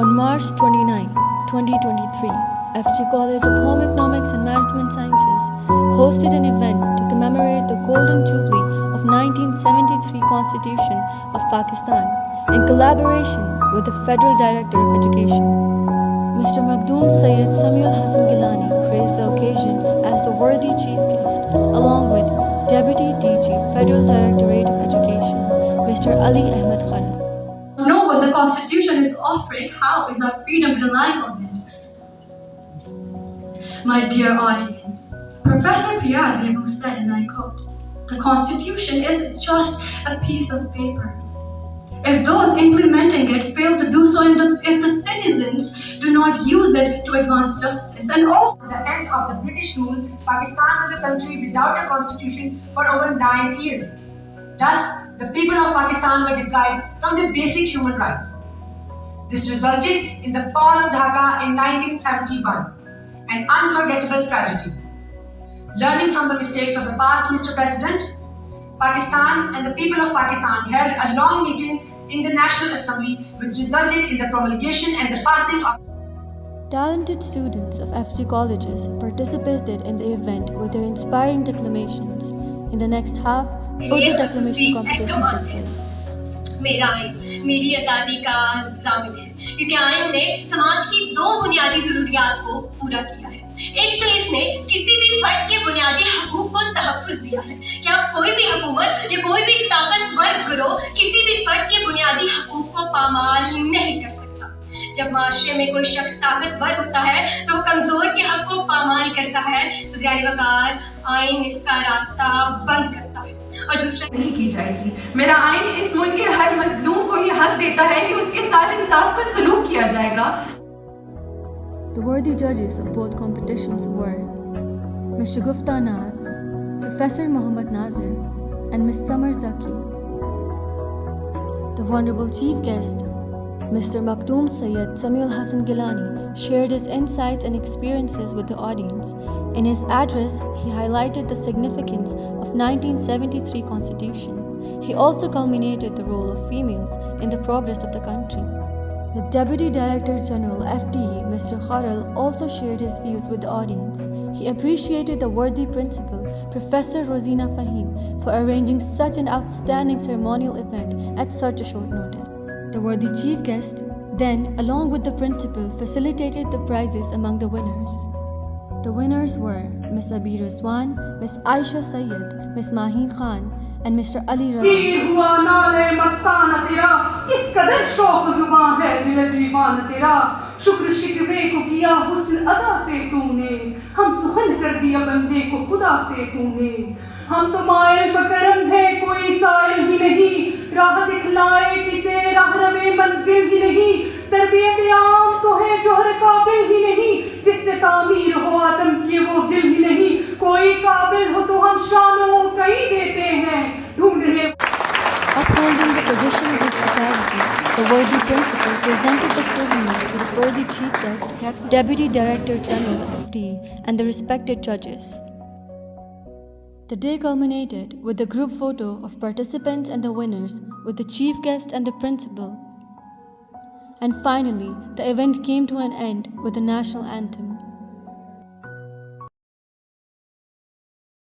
On March 29, 2023, FG College of Home Economics and Management Sciences hosted an event to commemorate the Golden Jubilee of 1973 Constitution of Pakistan in collaboration with the Federal Director of Education. Mr. Makhdoom Syed Samiul Hasan Gilani graced the occasion as the worthy chief guest, along with Deputy DG, Federal Directorate of Education, Mr. Ali Ahmed Khan. Know what the Constitution is offering, how is our freedom relying on it? My dear audience, Professor P.R. Devu said, and I quote, "The Constitution is just a piece of paper. If those implementing it fail to do so, if the citizens do not use it to advance justice, and also at the end of the British rule, Pakistan was a country without a constitution for over 9 years. Thus, the people of Pakistan were deprived from their basic human rights. This resulted in the fall of Dhaka in 1971, an unforgettable tragedy. Learning from the mistakes of the past, Mr. President, Pakistan and the people of Pakistan held a long meeting in the National Assembly, which resulted in the promulgation and the passing of Talented students of FG colleges participated in the event with their inspiring declamations. In the next half, Urdu declamation competition took place. मेरा आइन मेरी आज़ादी का ज़ामिन है, क्योंकि आइन ने समाज की दो बुनियादी ज़रूरियात को पूरा किया है। एक तो इसने किसी भी फर्द के बुनियादी हकूक़ को तहफ़्फ़ुज़ दिया है कि अब कोई भी हुकूमत या कोई भी ताकतवर गिरोह किसी भी फर्द के बुनियादी हकूक़ को पामाल नहीं कर सकता। जब माशरे में कोई शख्स ताकतवर होता है तो वो कमज़ोर के हक़ को पामाल करता है। सदगारे वक़ार आइन इसका रास्ता बंद करता है और दूसरा नहीं की जाएगी। मेरा आइन इस मुल्क के हर मजलूम को ये हक देता है कि उसके साथ इंसाफ का सलूक किया जाएगा। The worthy judges of both competitions were Mr. Gufta Naz, Professor Muhammad Nazir, and Ms. Samar Zaki. The Honorable Chief Guest, Mr. Makhdoom Syed Samiul Hasan Gilani, shared his insights and experiences with the audience. In his address, he highlighted the significance of 1973 Constitution. He also culminated the role of females in the progress of the country. The Deputy Director General FDE, Mr. Kharal, also shared his views with the audience. He appreciated the worthy principal, Professor Rosina Fahim, for arranging such an outstanding ceremonial event at such a short notice. The worthy chief guest then, along with the principal, facilitated the prizes among the winners. The winners were Ms. Abir Rizwan, Ms. Aisha Sayyed, Ms. Maheen Khan, and Mr. Ali Raza. शुक्र शिकवे को किया हुस्न अदा से तूने, हम सुखन कर दिया बंदे को खुदा से तूने। हम तो मायल बकरम है कोई साइल ही नहीं, राह दिखलाए किसे राहरमे मंजिल ही नहीं। तरबियत आम तो है जोहर काबिल ही नहीं, जिससे तामीर हो आदम किए वो दिल ही नहीं। कोई काबिल हो तो हम शानों कहीं देते हैं, ढूंढ रहे। Upholding the tradition of hospitality, the worthy principal presented the souvenirs to the worthy chief guest, Deputy Director General FD, and the respected judges. The day culminated with the group photo of participants and the winners with the chief guest and the principal. And finally, the event came to an end with the national anthem.